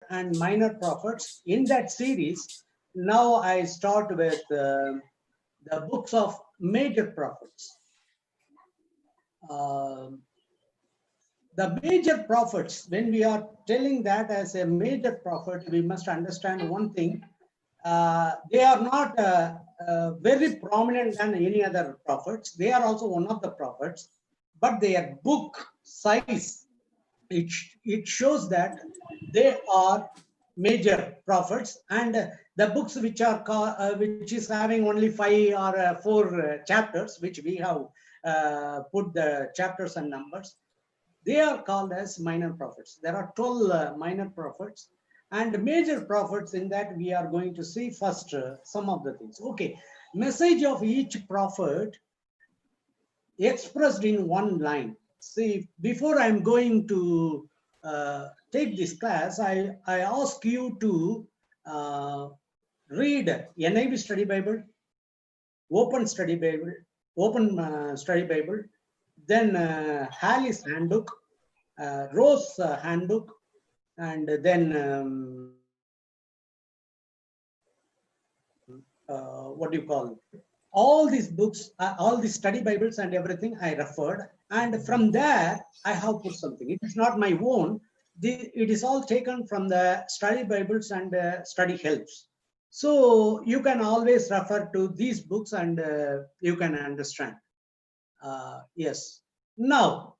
and minor prophets. In that series, now I start with the books of major prophets. The major prophets, when we are telling that as a major prophet, we must understand one thing. They are not very prominent than any other prophets. They are also one of the prophets, but their book size, it shows that they are major prophets, and the books which are which is having only 5 or 4 chapters, which we have put the chapters and numbers, they are called as minor prophets. There are 12 minor prophets and major prophets. In that we are going to see first some of the things. Okay, message of each prophet expressed in one line. See, before I'm going to take this class, I ask you to read NIV Study Bible, Open Study Bible, Study Bible, then Halley's Handbook, Rose Handbook, and then what do you call it? All these books, all these study Bibles and everything I referred, and from there I have put something. It is not my own. It is all taken from the study Bibles and study helps. So you can always refer to these books and you can understand. Yes. Now,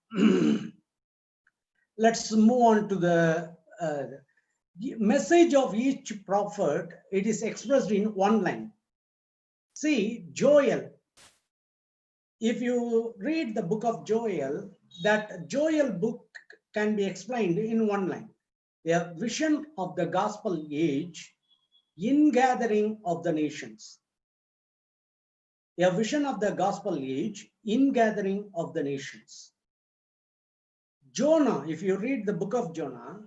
let's move on to the message of each prophet. It is expressed in one line. See, Joel, if you read the book of Joel, that Joel book can be explained in one line. A vision of the gospel age, ingathering of the nations. A vision of the gospel age, ingathering of the nations. Jonah, if you read the book of Jonah,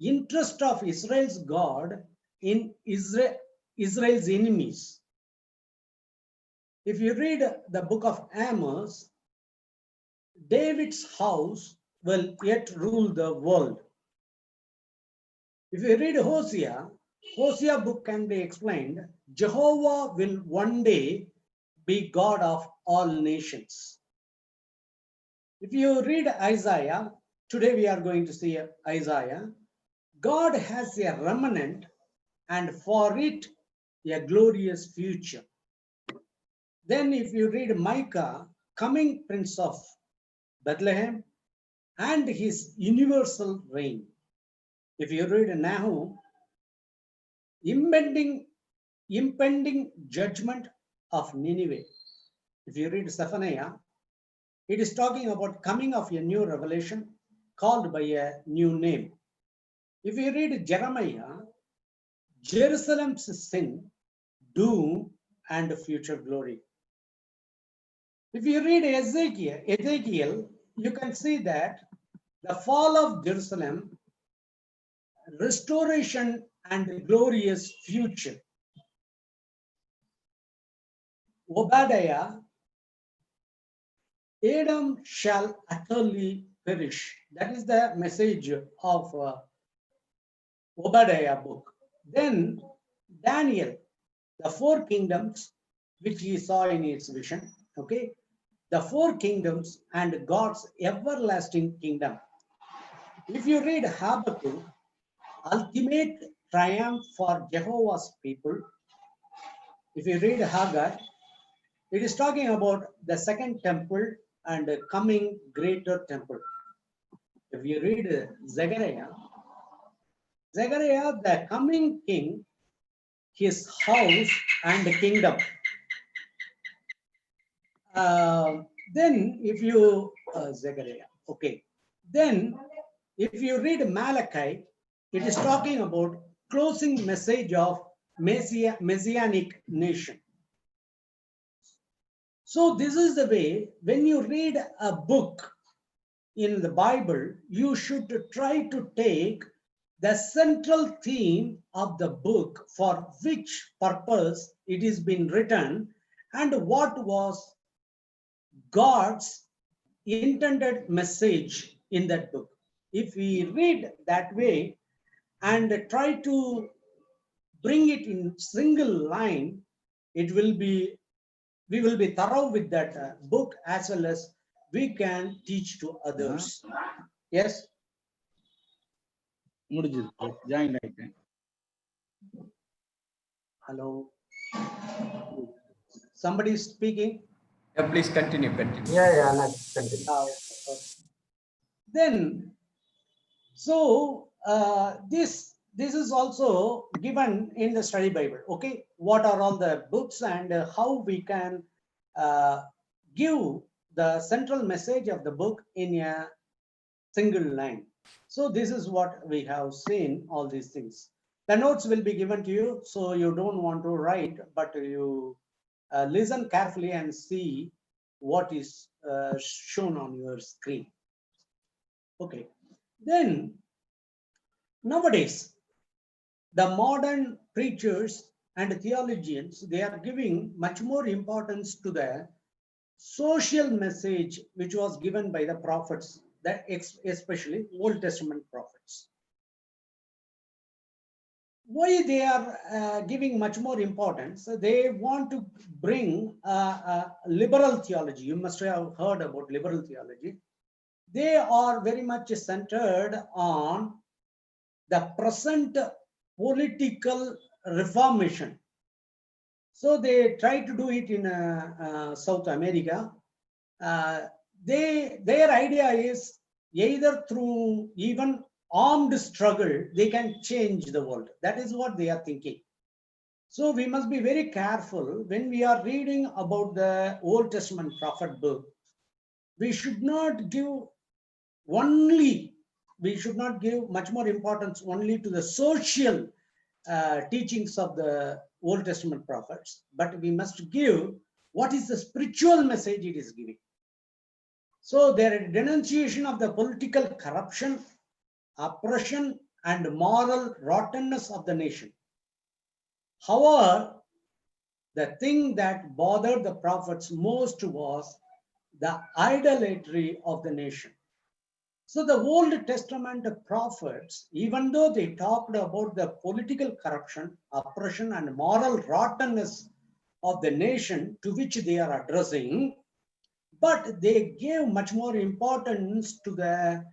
interest of Israel's God in Israel's enemies. If you read the book of Amos, David's house will yet rule the world. If you read Hosea, Hosea book can be explained, Jehovah will one day be God of all nations. If you read Isaiah, today we are going to see Isaiah, God has a remnant and for it a glorious future. Then if you read Micah, coming Prince of Bethlehem and his universal reign. If you read Nahum, impending judgment of Nineveh. If you read Zephaniah, it is talking about coming of a new revelation called by a new name. If you read Jeremiah, Jerusalem's sin, doom, and future glory. If you read Ezekiel, you can see that the fall of Jerusalem, restoration, and glorious future. Obadiah, Edom shall utterly perish. That is the message of Obadiah book. Then Daniel, the 4 kingdoms which he saw in his vision. Okay, the 4 kingdoms and God's everlasting kingdom. If you read Habakkuk, ultimate triumph for Jehovah's people. If you read Haggai, it is talking about the second temple and the coming greater temple. If you read Zechariah, the coming king, his house and the kingdom. Then if you, Zechariah, okay. Then if you read Malachi, it is talking about closing message of Messianic nation. So this is the way, when you read a book in the Bible, you should try to take the central theme of the book, for which purpose it is been written and what was God's intended message in that book. If we read that way, and try to bring it in single line, it will be, we will be thorough with that book, as well as we can teach to others. Yes. Join right. Hello. Somebody is speaking. Yeah, please continue. Yeah, let's continue. Then, so this is also given in the study Bible. Okay, what are all the books and how we can give the central message of the book in a single line. So this is what we have seen, all these things. The notes will be given to you, so you don't want to write, but you listen carefully and see what is shown on your screen. Okay, then nowadays, the modern preachers and theologians, they are giving much more importance to the social message which was given by the prophets, that especially Old Testament prophets. Why they are giving much more importance? They want to bring liberal theology. You must have heard about liberal theology. They are very much centered on the present political reformation. So they try to do it in South America. Their idea is either through even armed struggle, they can change the world. That is what they are thinking. So we must be very careful when we are reading about the Old Testament prophet book. We should not give much more importance only to the social teachings of the Old Testament prophets, but we must give what is the spiritual message it is giving. So their denunciation of the political corruption, oppression, and moral rottenness of the nation. However, the thing that bothered the prophets most was the idolatry of the nation. So the Old Testament prophets, even though they talked about the political corruption, oppression, and moral rottenness of the nation to which they are addressing, but they gave much more importance to the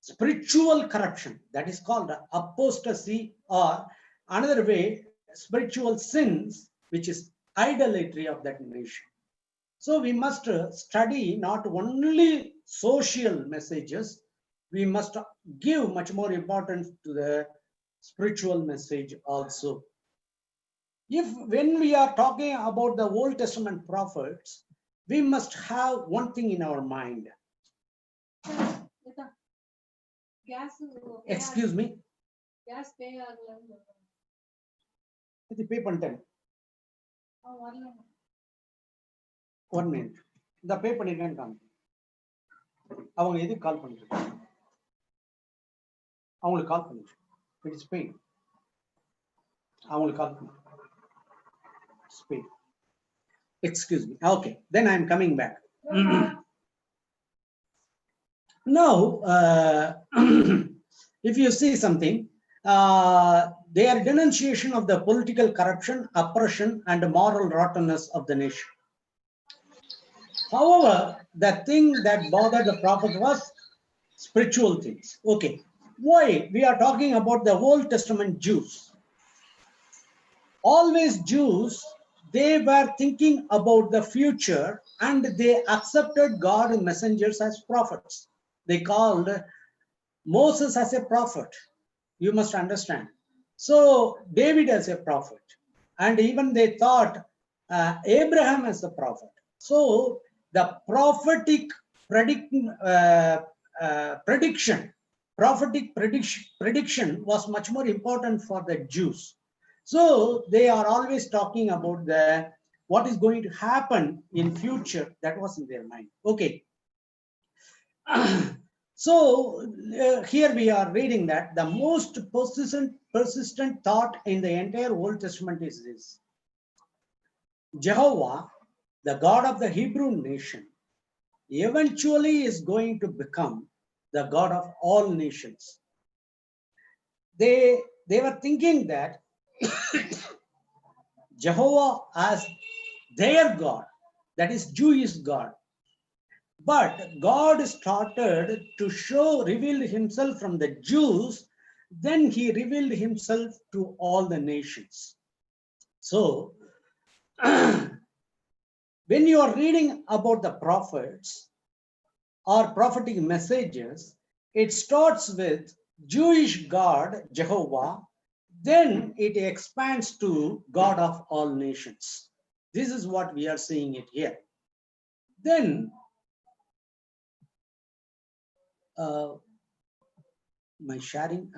spiritual corruption, that is called apostasy, or another way, spiritual sins, which is idolatry of that nation. So we must study not only social messages, we must give much more importance to the spiritual message also. When we are talking about the Old Testament prophets, we must have one thing in our mind. Excuse me. Pay பண்ணிட்டேன். 1 minute. இந்த பே பண்ணிருக்கேன்னு காமிக்கும். அவங்க எதுக்கு கால் பண்ணிட்டு அவங்களுக்கு கால் பண்ணிட்டு it is pain. அவங்களுக்கு கால் பண்ணி Speak. Excuse me. Okay, then I'm coming back. Now, if you see something, their denunciation of the political corruption, oppression, and moral rottenness of the nation. However, the thing that bothered the prophet was spiritual things. Okay, why? We are talking about the Old Testament Jews. Always Jews, they were thinking about the future and they accepted God's messengers as prophets. They called Moses as a prophet. You must understand. So David as a prophet. And even they thought Abraham as a prophet. So the prophetic prediction was much more important for the Jews. So they are always talking about what is going to happen in future. That was in their mind. Okay. So here we are reading that the most persistent thought in the entire Old Testament is this: Jehovah, the God of the Hebrew nation, eventually is going to become the God of all nations. they were thinking that Jehovah as their God, that is Jewish God. But God started to reveal himself from the Jews, then he revealed himself to all the nations. So, when you are reading about the prophets or prophetic messages, it starts with Jewish God, Jehovah, then it expands to God of all nations. This is what we are seeing it here. Then, my sharing,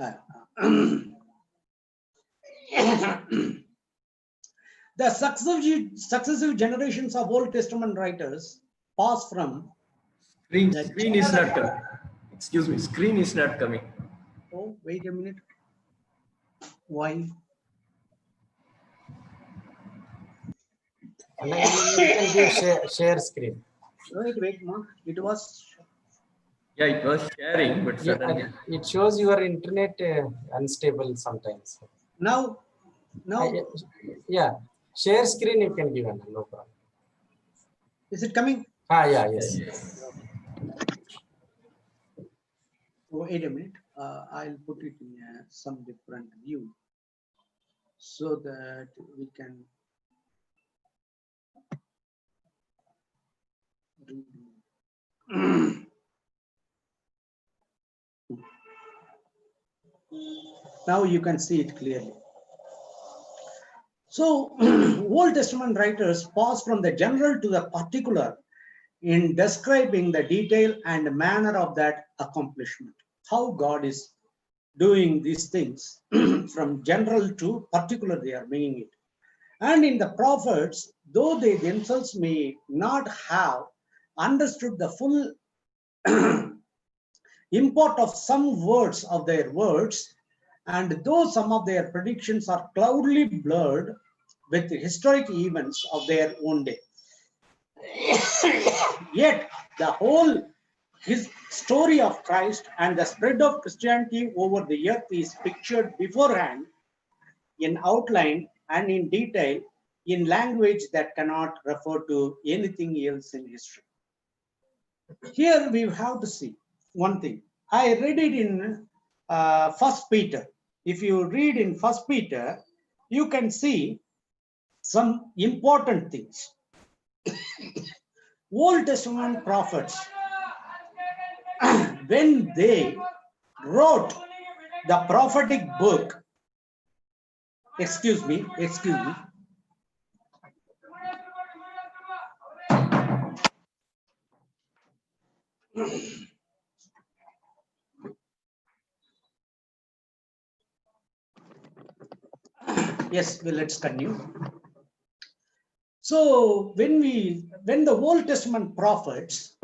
the successive generations of Old Testament writers pass from the Screen is not coming. Excuse me, screen is not coming. Oh, wait a minute. Why? And then you can give share screen. Wait, Mark. It was. Yeah, it was sharing, but Yeah, suddenly. it shows your internet unstable sometimes. Now, Yeah, share screen you can give, no problem. is it coming? Yeah, yes. Wait a minute. I'll put it in some different view so that we can. Now you can see it clearly. So, Old Testament writers pass from the general to the particular in describing the detail and manner of that accomplishment. How God is doing these things from general to particular, they are bringing it. And in the prophets, though they themselves may not have understood the full import of some words of their words, and though some of their predictions are cloudily blurred with historic events of their own day, yet the whole his story of Christ and the spread of Christianity over the earth is pictured beforehand in outline and in detail in language that cannot refer to anything else in history. Here we have to see one thing. I read it in First Peter. If you read in First Peter, you can see some important things. Old Testament prophets, when they wrote the prophetic book, excuse me. Yes, well, let's continue. So when the Old Testament prophets,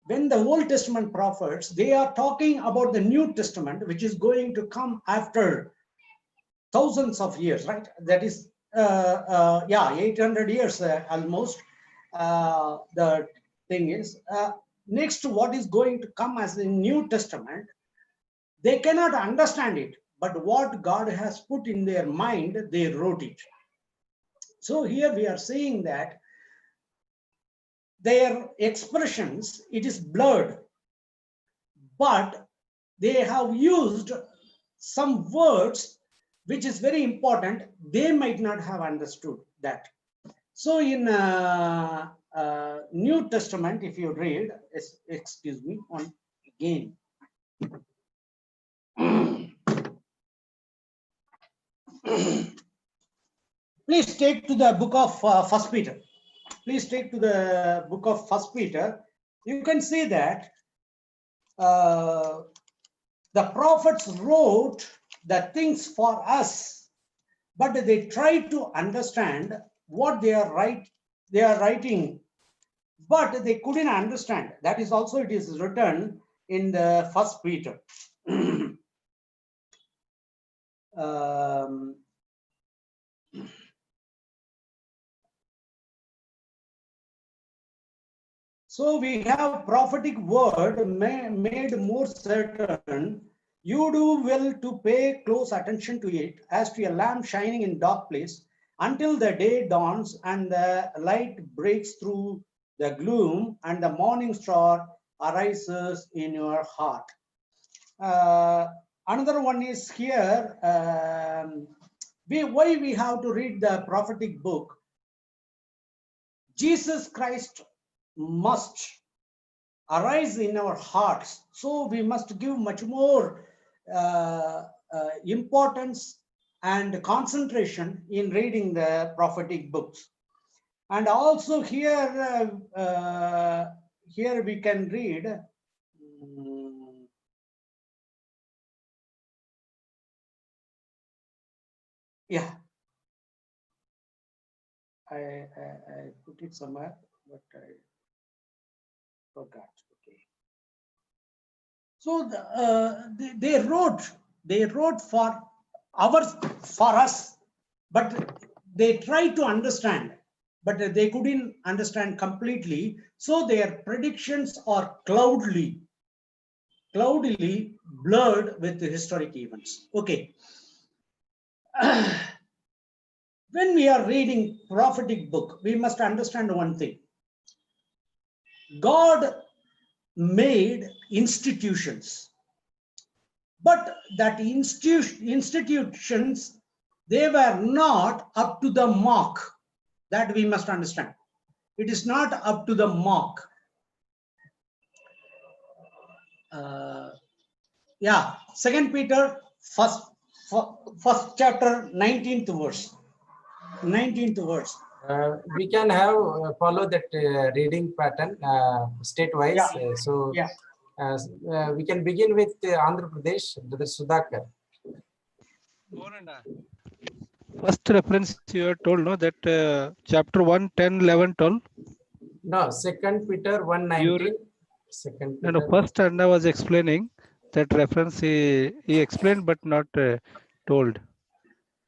they are talking about the New Testament, which is going to come after thousands of years, right? That is, 800 years almost. The thing is, next, what is going to come as the New Testament, they cannot understand it, but what God has put in their mind, they wrote it. So here we are saying that their expressions, it is blurred, but they have used some words which is very important. They might not have understood that. So in New Testament, if you read, excuse me, on again. Please take to the book of First Peter. Please take to the book of First Peter. You can see that the prophets wrote the things for us, but they try to understand what they are writing, but they couldn't understand. That is also, it is written in the First Peter. So we have prophetic word made more certain You do well to pay close attention to it as to a lamp shining in dark place until the day dawns and the light breaks through the gloom and the morning star arises in your heart. Another one is here. Why we have to read the prophetic book? Jesus Christ must arise in our hearts, so we must give much more importance and concentration in reading the prophetic books. And also here, here we can read. Yeah, I put it somewhere, but I forgot. Okay. So they wrote for us, but they tried to understand, but they couldn't understand completely. So their predictions are cloudily blurred with the historic events. Okay. When we are reading prophetic book, we must understand one thing. God made institutions, but that institutions, they were not up to the mark. That we must understand. It is not up to the mark. Yeah, 2 Peter first chapter 19th verse. 19th verse. We can have follow that reading pattern state-wise. Yeah. So Yeah. We can begin with Andhra Pradesh, Brother Sudhakar. First reference you are told, no, that chapter 1, 10, 11, 12. No, 2 Peter 1:19. Second Peter. No, first and I was explaining that reference he explained but not told.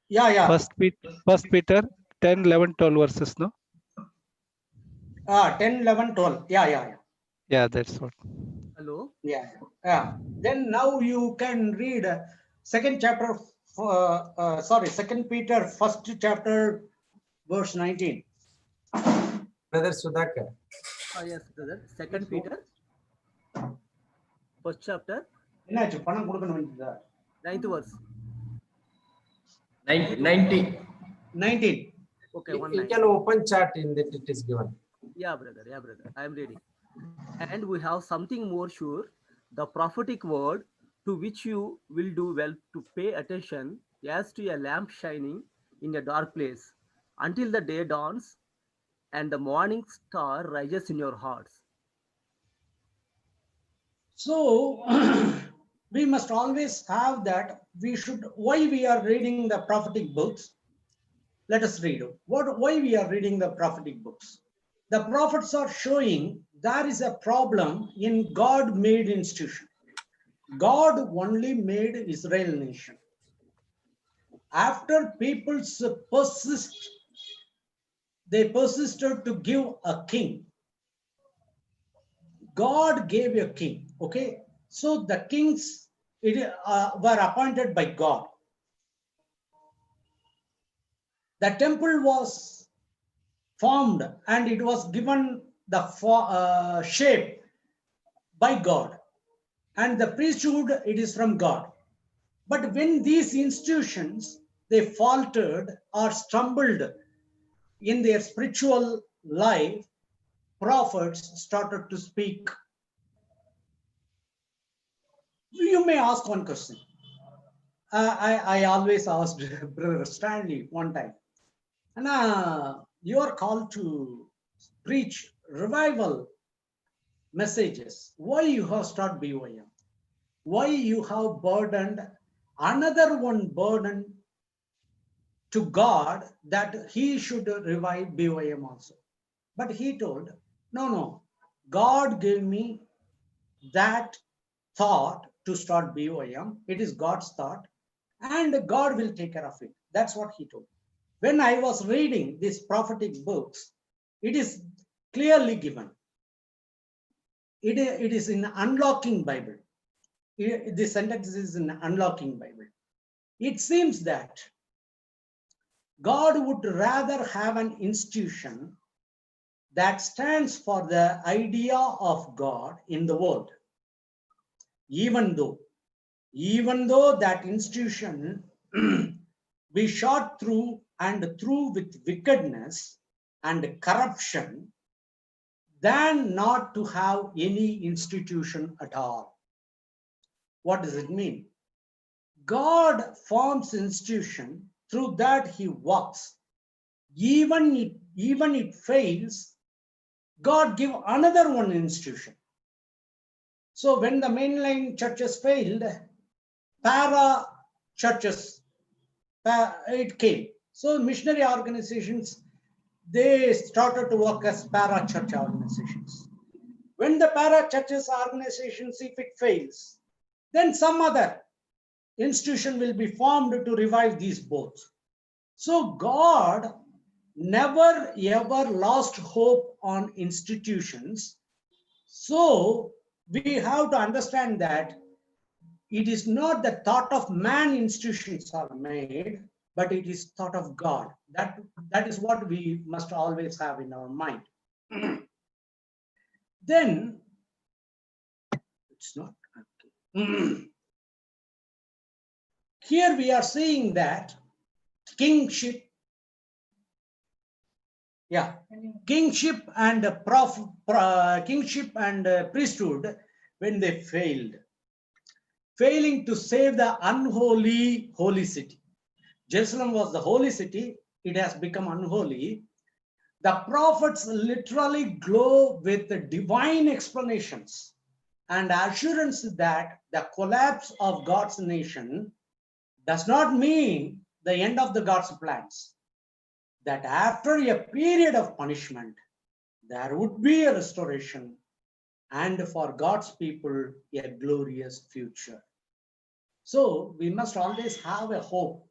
Yeah. First Peter 10, 11, 12 verses, no? 10, 11, 12. Yeah. Yeah, that's what. Hello. Yeah. Then now you can read second chapter. 2 Peter first chapter verse 19. Brother Sudhakar. Yes, brother. 2 Peter, first chapter, என்னாச்சு பணம் கொடுக்கணும் வேண்டியதா 9th verse. 90. 19. Okay, You can open chat in that it is given. Yeah, brother. I am reading. And we have something more sure, the prophetic word, to which you will do well to pay attention as to a lamp shining in a dark place until the day dawns and the morning star rises in your hearts. So we must always have that. Why we are reading the prophetic books? Let us read why we are reading the prophetic books. The prophets are showing there is a problem in God-made institution. God only made Israel nation. After people persisted to give a king. God gave a king. Okay, so the kings were appointed by God. The temple was formed and it was given the shape by God, and the priesthood, it is from God. But when these institutions, they faltered or stumbled in their spiritual life, prophets started to speak. You may ask one question. I always asked Brother Stanley one time, and you are called to preach revival messages. Why you have started BOM? Why you have burdened another one burden to God that he should revive BOM also? But he told, no, God gave me that thought to start BOM. It is God's thought and God will take care of it. That's what he told. When I was reading these prophetic books, it is clearly given. It is in Unlocking Bible. This sentence is in Unlocking Bible. It seems that God would rather have an institution that stands for the idea of God in the world, even though that institution be shot through and through with wickedness and corruption, than not to have any institution at all. What does it mean? God forms institution, through that he works. Even it fails, God give another one institution. So when the mainline churches failed, para churches it came. So missionary organizations, they started to work as para church organizations. When the para churches organizations, if it fails, then some other institution will be formed to revive these both. So God never ever lost hope on institutions. So we have to understand that it is not the thought of man institutions are made, but it is thought of God. That is what we must always have in our mind. Then it's not okay. Here we are seeing that kingship and priesthood, when they failing to save the unholy holy city. Jerusalem was the holy city, it has become unholy. The prophets literally glow with the divine explanations and assurance that the collapse of God's nation does not mean the end of the God's plans. That after a period of punishment, there would be a restoration, and for God's people, a glorious future. So we must always have a hope.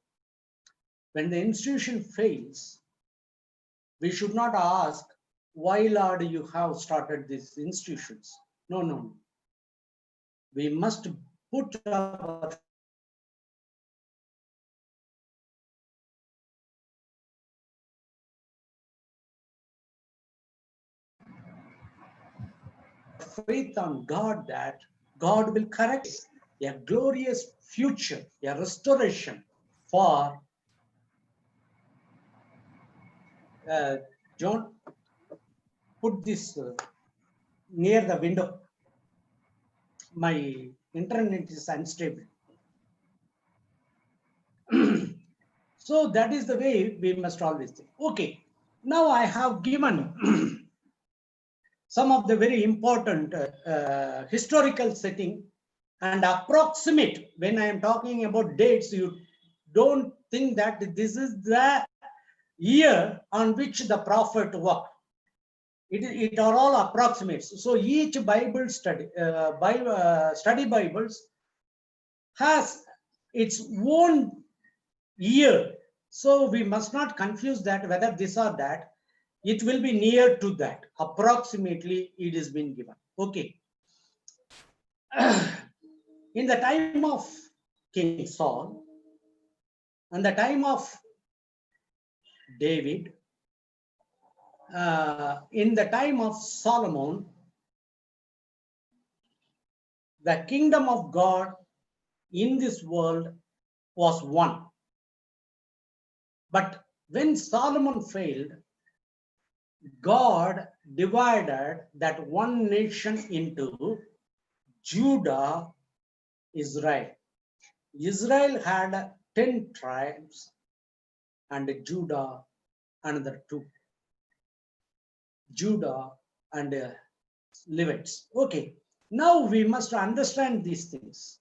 When the institution fails, we should not ask, why, Lord, you have started these institutions? No. We must put our faith on God, that God will correct a glorious future, a restoration for John. Put this near the window. My internet is unstable. So that is the way we must always think. Okay, now I have given some of the very important historical setting and approximate. When I am talking about dates, you don't think that this is the year on which the prophet worked. It are all approximates. So each Bible study, study Bibles has its own year. So we must not confuse that whether this or that. It will be near to that. Approximately it is been given. Okay. In the time of King Saul and the time of David, in the time of Solomon, the kingdom of God in this world was one. But when Solomon failed, God divided that one nation into Judah, Israel. Israel had 10 tribes and Judah another 2. Judah and Levites. Okay, now we must understand these things.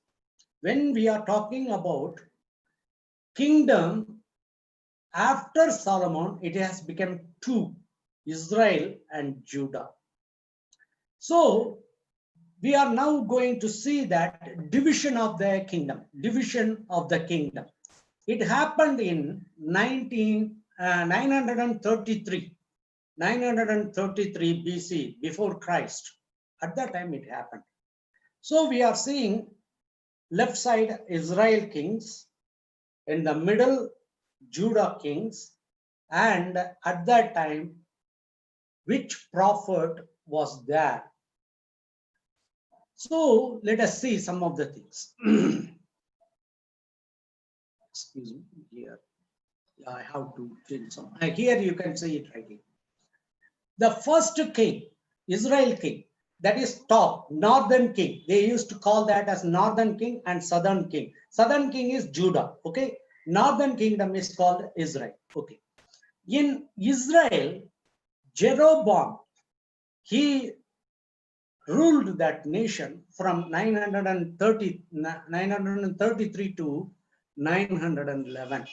When we are talking about kingdom after Solomon, it has become 2, Israel and Judah. So we are now going to see that division of the kingdom. It happened in 933 BC, before Christ. At that time it happened. So we are seeing left side Israel kings, in the middle Judah kings, and at that time, which prophet was there? So let us see some of the things. Excuse me, here. I have to change some. Here you can see it right here. The first king, Israel king, that is top, northern king. They used to call that as northern king and southern king. Southern king is Judah, okay? Northern kingdom is called Israel, okay? In Israel, Jeroboam, he ruled that nation from 933 to 911.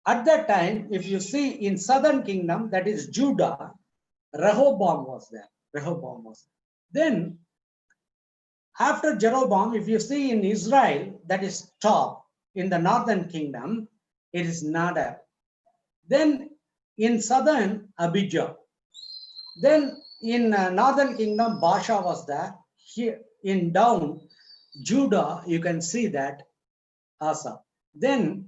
At that time, if you see in southern kingdom, that is Judah, Rehoboam was there. Rehoboam was there. Then, after Jeroboam, if you see in Israel, that is top in the northern kingdom, it is Nadab. Then in southern, Abijah. Then in northern kingdom, Baasha was there. Here in down Judah, you can see that Asa. Then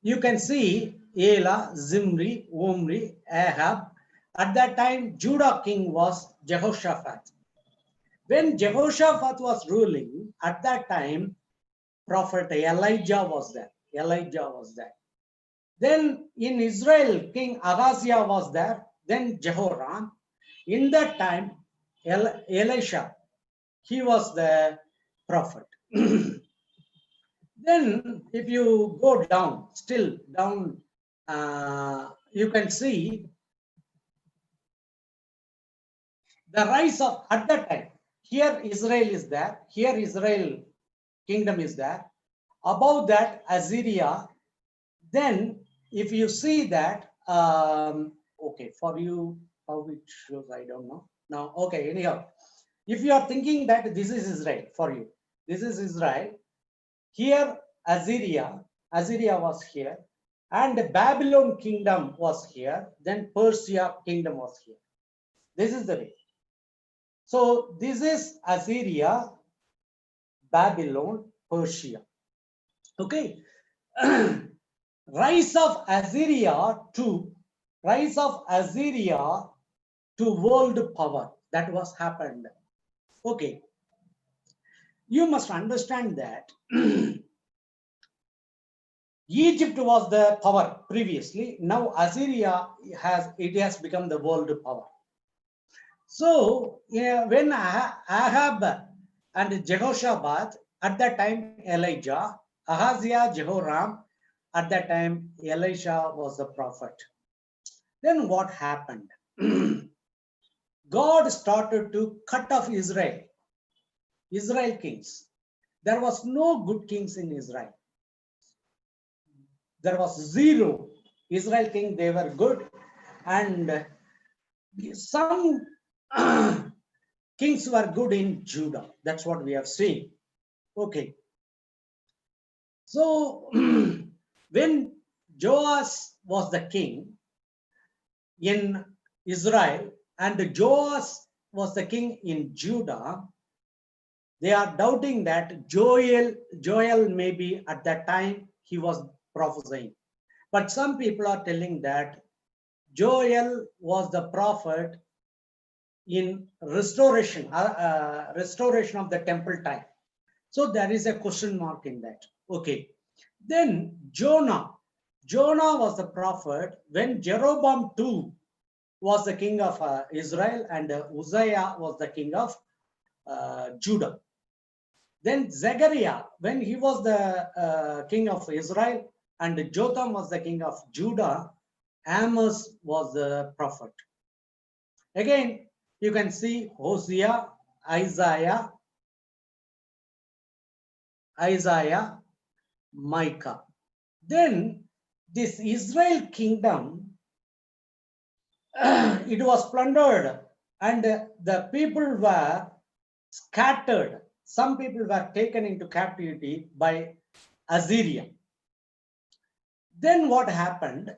you can see Ela, Zimri, Omri, Ahab. At that time, Judah king was Jehoshaphat. When Jehoshaphat was ruling, at that time, prophet Elijah was there. Elijah was there. Then in Israel, King Ahaziah was there. Then Jehoram. In that time, Elisha, he was the prophet. Then if you go down, still down, you can see the rise of, at that time, here Israel is there, here Israel kingdom is there, above that Assyria. Then if you see that, okay, for you, how it shows, I don't know. Now, okay, anyhow, if you are thinking that this is Israel for you, this is Israel, here Assyria was here, and the Babylon kingdom was here, then Persia kingdom was here. This is the way. So this is Assyria, Babylon, Persia. Okay. Rise of Assyria to world power, that was happened. Okay. You must understand that Egypt was the power previously. Now Assyria has become the world power. So when Ahab and Jehoshaphat, at that time Elijah, Ahaziah, Jehoram, at that time Elisha was the prophet. Then what happened? God started to cut off Israel kings. There was no good kings in Israel. There was zero Israel king. They were good, and some kings were good in Judah. That's what we have seen. Okay. So when Joash was the king in Israel and Joash was the king in Judah, they are doubting that Joel maybe at that time he was prophesying. But some people are telling that Joel was the prophet in restoration of the temple time. So there is a question mark in that. Okay. Then Jonah was the prophet when Jeroboam II was the king of Israel and Uzziah was the king of Judah. Then Zechariah, when he was the king of Israel and Jotham was the king of Judah, Amos was the prophet. Again, you can see Hosea, Isaiah, Micah. Then this Israel kingdom, it was plundered and the people were scattered. Some people were taken into captivity by Assyria. Then what happened?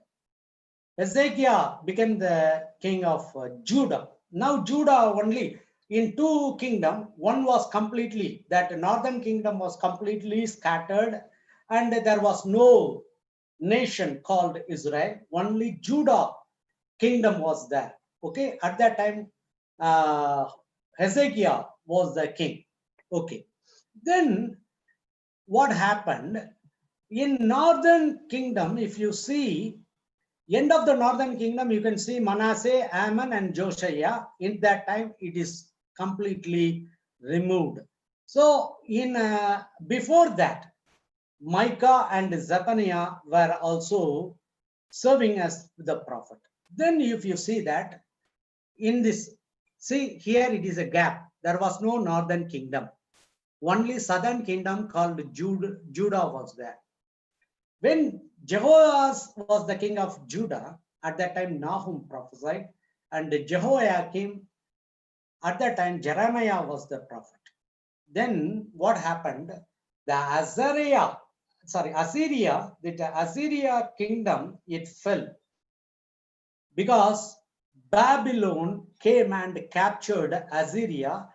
Hezekiah became the king of Judah. Now Judah only, in two kingdom. One was completely, that northern kingdom was completely scattered, and there was no nation called Israel. Only Judah kingdom was there. Okay, at that time, Hezekiah was the king. Okay, then what happened in northern kingdom? If you see, end of the northern kingdom, you can see Manasseh, Ammon, and Josiah. In that time, it is completely removed. So in before that, Micah and Zephaniah were also serving as the prophet. Then if you see that in this, see here it is a gap. There was no northern kingdom. Only southern kingdom called Judah was there. When Jehoahaz was the king of Judah, at that time Nahum prophesied, and Jehoiakim, at that time Jeremiah was the prophet. Then what happened? The Assyria, the Assyria kingdom, it fell because Babylon came and captured Assyria.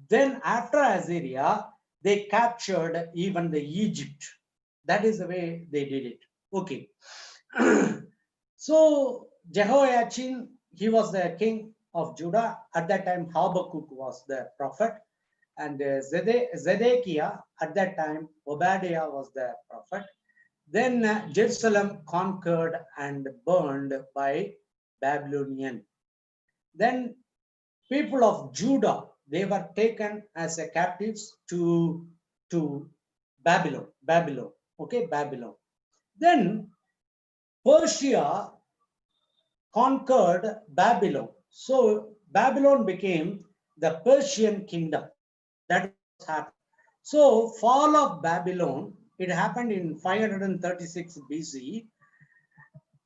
Then after Assyria, they captured even the Egypt. That is the way they did it. Okay. So Jehoiachin, he was the king of Judah. At that time, Habakkuk was the prophet. And Zedekiah, at that time, Obadiah was the prophet. Then Jerusalem conquered and burned by Babylonian. Then people of Judah, they were taken as a captives to Babylon. Okay, Babylon. Then Persia conquered Babylon. So Babylon became the Persian kingdom. That happened. So fall of Babylon, it happened in 536 BC.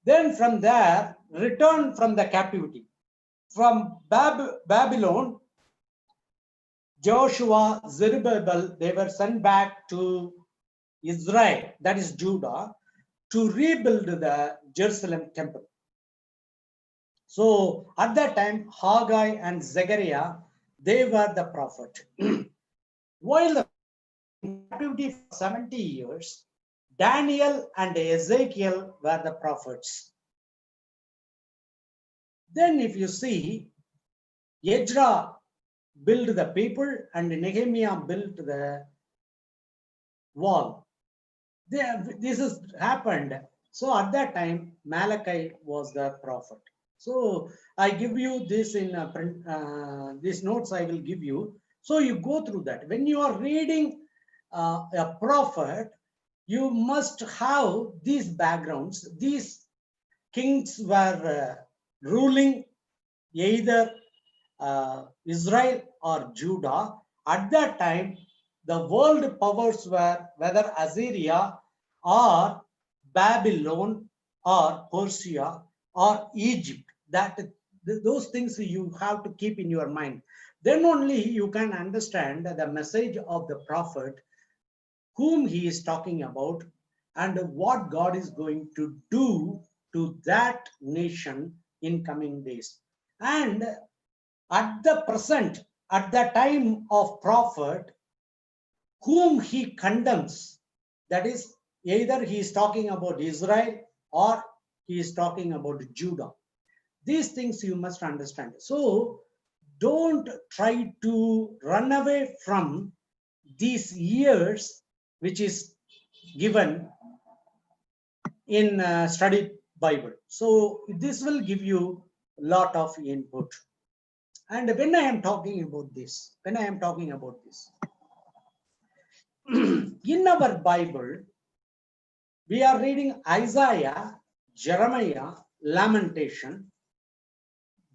Then from there, return from the captivity. From Babylon, Joshua, Zerubbabel, they were sent back to Israel, that is Judah, to rebuild the Jerusalem temple. So at that time, Haggai and Zechariah, they were the prophet. While the captivity for 70 years, Daniel and Ezekiel were the prophets. Then if you see, Ezra built the people and Nehemiah built the wall. This has happened. So at that time, Malachi was the prophet. So I give you this in these notes I will give you. So you go through that. When you are reading a prophet, you must have these backgrounds. These kings were ruling either Israel or Judah. At that time, the world powers were whether Assyria or Babylon or Persia or Egypt. Those things you have to keep in your mind. Then only you can understand the message of the prophet, whom he is talking about, and what God is going to do to that nation in coming days. And at the present, at the time of prophet, whom he condemns, that is, either he is talking about Israel or he is talking about Judah. These things you must understand. So don't try to run away from these years which is given in study Bible. So this will give you a lot of input. And when I am talking about this, in our Bible, we are reading Isaiah, Jeremiah, Lamentation,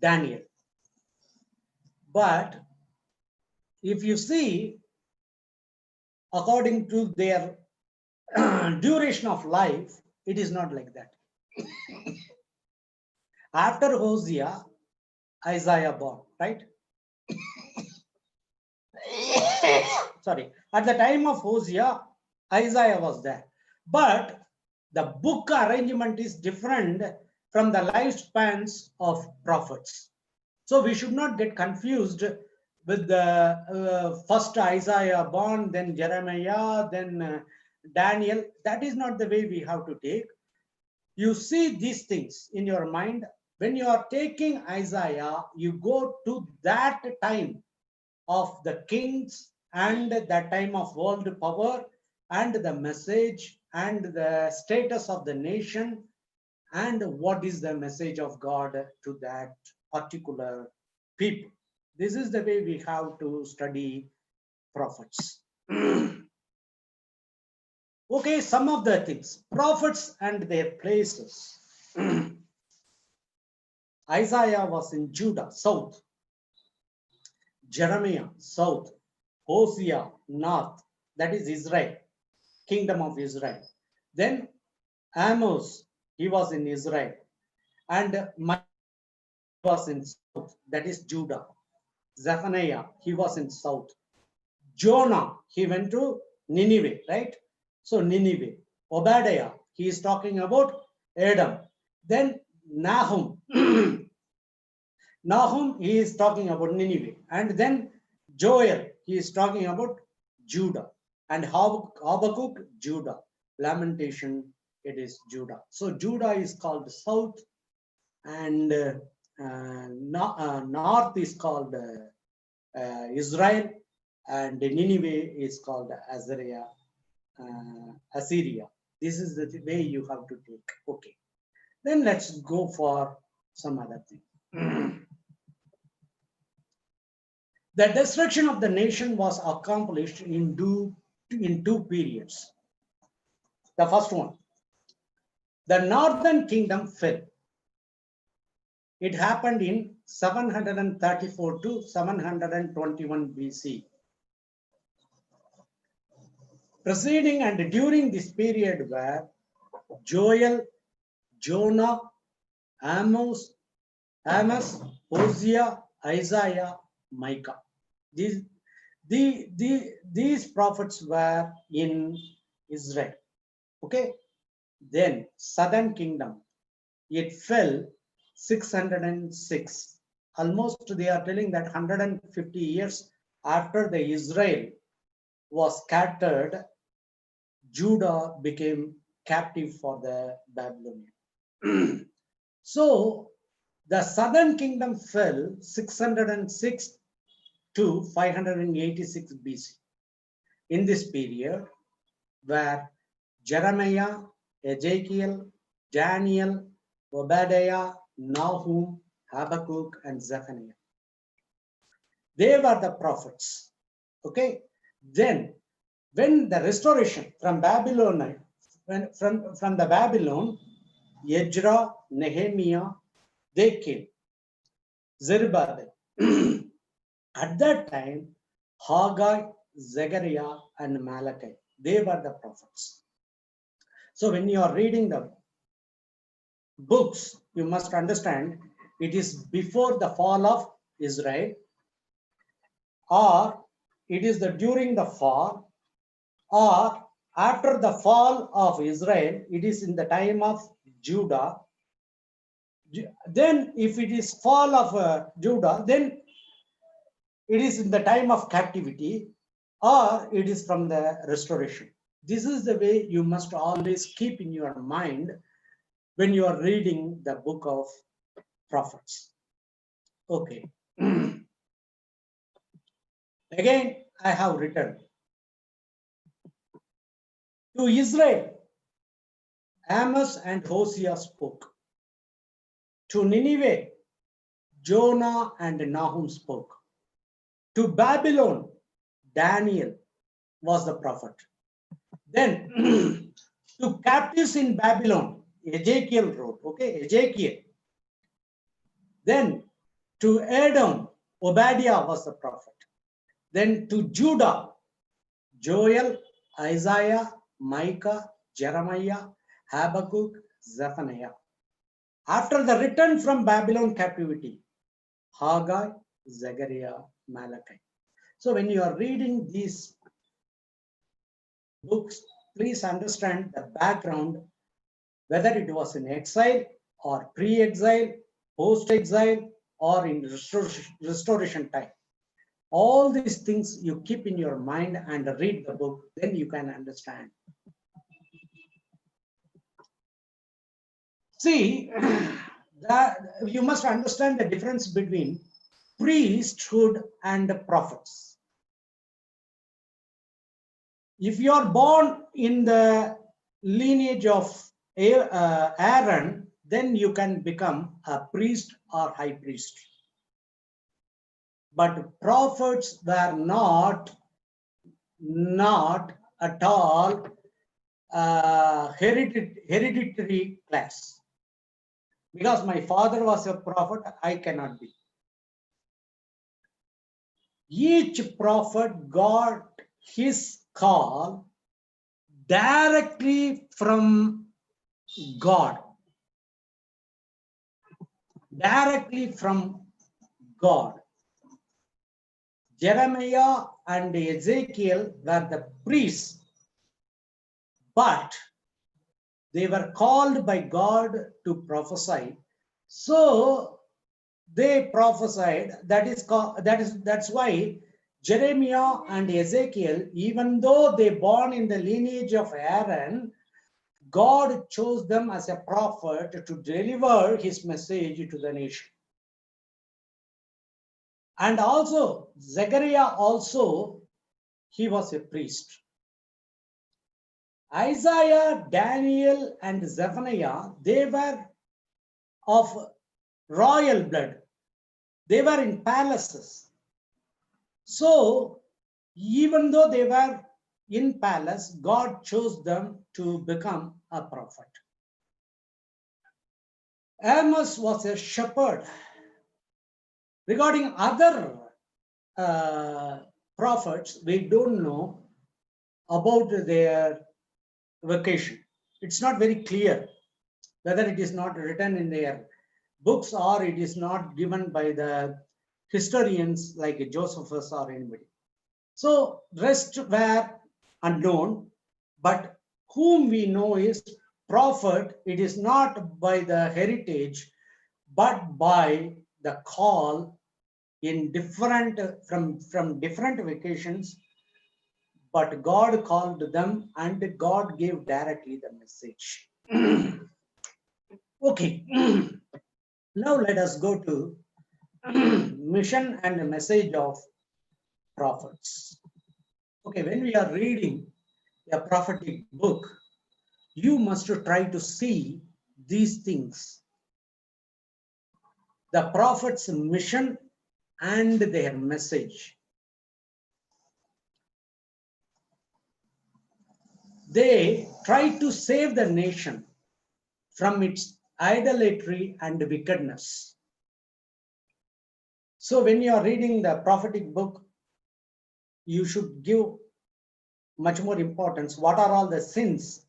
Daniel. But if you see, according to their duration of life, it is not like that. After Hosea, Isaiah born, right? Sorry, at the time of Hosea, Isaiah was there. But the book arrangement is different from the lifespans of prophets. So we should not get confused with the first Isaiah born, then Jeremiah, then Daniel. That is not the way we have to take. You see these things in your mind. When you are taking Isaiah, you go to that time of the kings and that time of world power and the message and the status of the nation and what is the message of God to that particular people. This is the way we have to study prophets. Okay, some of the things, prophets and their places. Isaiah was in Judah, south. Jeremiah, south. Hosea, north. That is Israel, kingdom of Israel. Then Amos, he was in Israel. And Micah was in south, that is Judah. Zephaniah, he was in south. Jonah, he went to Nineveh, right? So Nineveh. Obadiah, he is talking about Edom. Then Nahum, Nahum, he is talking about Nineveh. And then Joel, he is talking about Judah. And Habakkuk, Judah. Lamentation, it is Judah. So Judah is called south, and north is called Israel, and Nineveh is called Assyria. This is the way you have to take. Okay. Then let's go for some other thing. The destruction of the nation was accomplished in two periods. The first one, the northern kingdom fell. It happened in 734 to 721 BC. Preceding and during this period were Joel, Jonah, Amos, Hosea, Isaiah, Micah. These prophets were in Israel. Okay. Then southern kingdom, it fell 606. Almost they are telling that 150 years after the Israel was scattered, Judah became captive for the Babylonian. So the southern kingdom fell 606 to 586 BC. In this period, where Jeremiah, Ezekiel, Daniel, Obadiah, Nahum, Habakkuk, and Zephaniah, they were the prophets. Okay. Then, when the restoration from Babylon, from the Babylon, Ezra, Nehemiah, they came. Zerubbabel. At that time, Haggai, Zechariah, and Malachi, they were the prophets. So when you are reading the books, you must understand it is before the fall of Israel, or it is during the fall, or after the fall of Israel, it is in the time of Judah. Then if it is fall of Judah, then it is in the time of captivity, or it is from the restoration. This is the way you must always keep in your mind when you are reading the book of prophets. Okay. Again, I have written to Israel, Amos and Hosea spoke. To Nineveh, Jonah and Nahum spoke. To Babylon, Daniel was the prophet. Then to captives in Babylon, Ezekiel wrote. Okay, Ezekiel. Then to Edom, Obadiah was the prophet. Then to Judah, Joel, Isaiah, Micah, Jeremiah, Habakkuk, Zephaniah. After the return from Babylon captivity, Haggai, Zechariah, Malachi. So when you are reading these books, please understand the background, whether it was in exile or pre-exile, post-exile, or in restoration time. All these things you keep in your mind and read the book, then you can understand. See, that you must understand the difference between priesthood and prophets. If you are born in the lineage of Aaron, then you can become a priest or high priest. But prophets were not at all hereditary class. Because my father was a prophet, I cannot be. Each prophet got his call directly from God. Directly from God. Jeremiah and Ezekiel were the priests, but they were called by God to prophesy. So they prophesied. That's why Jeremiah and Ezekiel, even though they born in the lineage of Aaron, God chose them as a prophet to deliver his message to the nation. And also Zechariah also, he was a priest. Isaiah, Daniel, and Zephaniah, they were of royal blood. They were in palaces. So even though they were in palace, God chose them to become a prophet. Amos was a shepherd. Regarding other prophets, we don't know about their vocation. It's not very clear whether it is not written in their books or it is not given by the historians like Josephus or anybody. So rest were unknown, but whom we know is prophet. It is not by the heritage, but by the call in different from different vocations. But God called them and God gave directly the message. Okay, now let us go to mission and message of prophets. Okay, when we are reading a prophetic book, you must try to see these things. The prophet's mission and their message. They try to save the nation from its idolatry and wickedness. So when you are reading the prophetic book, you should give much more importance. What are all the sins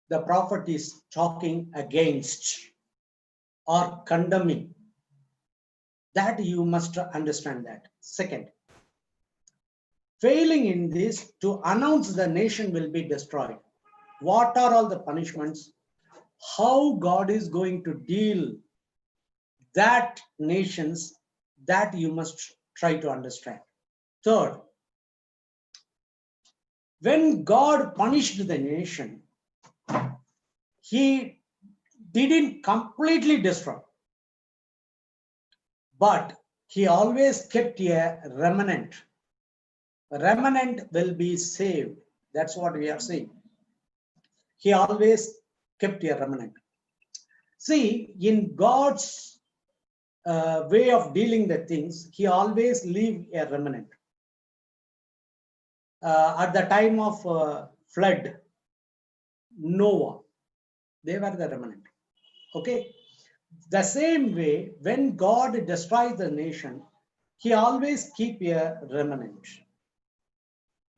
the prophet is talking against or condemning? That you must understand that. Second, failing in this, to announce the nation will be destroyed. What are all the punishments? How God is going to deal that nations, that you must try to understand. Third, when God punished the nation, he didn't completely destroy, but he always kept a remnant. A remnant will be saved. That's what we are saying. He always kept a remnant. See, in God's way of dealing the things, he always leave a remnant. At the time of flood, Noah, they were the remnant. Okay. The same way, when God destroys the nation, he always keep a remnant.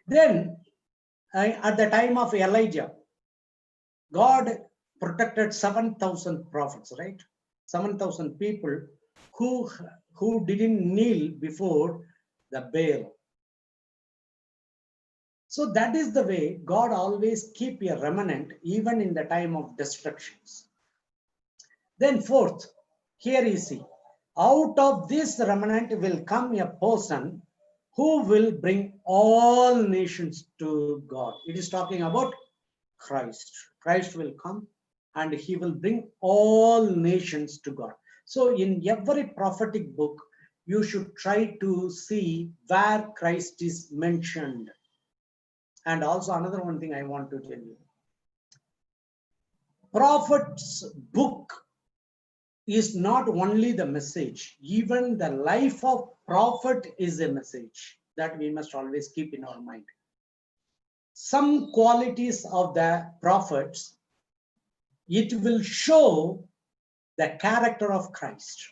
Then, at the time of Elijah, God protected 7,000 prophets, right? 7,000 people who didn't kneel before the Baal. So that is the way God always keep a remnant even in the time of destructions. Then fourth, here you see, out of this remnant will come a person who will bring all nations to God. It is talking about Christ. Christ will come and he will bring all nations to God. So in every prophetic book, you should try to see where Christ is mentioned. And also another one thing I want to tell you. Prophet's book is not only the message, even the life of prophet is a message that we must always keep in our mind. Some qualities of the prophets, it will show the character of Christ.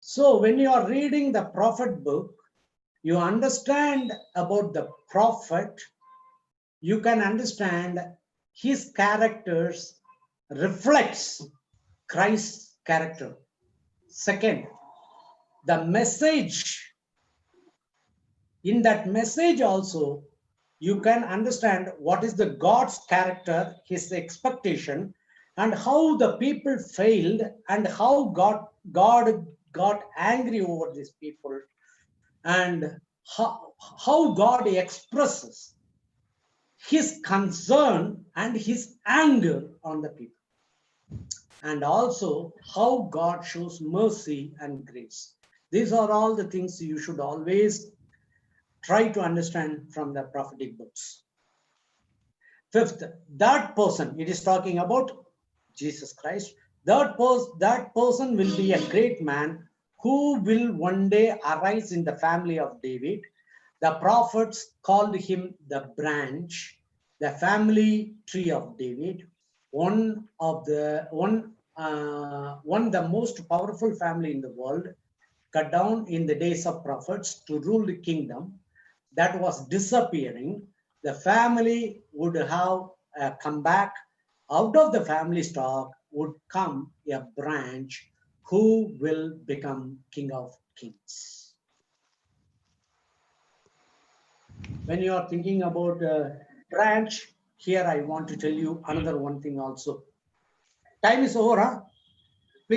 So when you are reading the prophet book, you understand about the prophet, you can understand his characters reflects Christ's character. Second, the message, in that message also, you can understand what is the God's character, his expectation, and how the people failed and how God got angry over these people, and how God expresses his concern and his anger on the people, and also how God shows mercy and grace. These are all the things you should always try to understand from the prophetic books. Fifth, that person, it is talking about Jesus Christ. That person will be a great man who will one day arise in the family of David. The prophets called him the branch, the family tree of David, one the most powerful family in the world, cut down in the days of prophets to rule the kingdom that was disappearing. The family would have come back. Out of the family stock would come a branch who will become King of Kings. When you are thinking about branch, here I want to tell you another one thing also. Time is over, huh?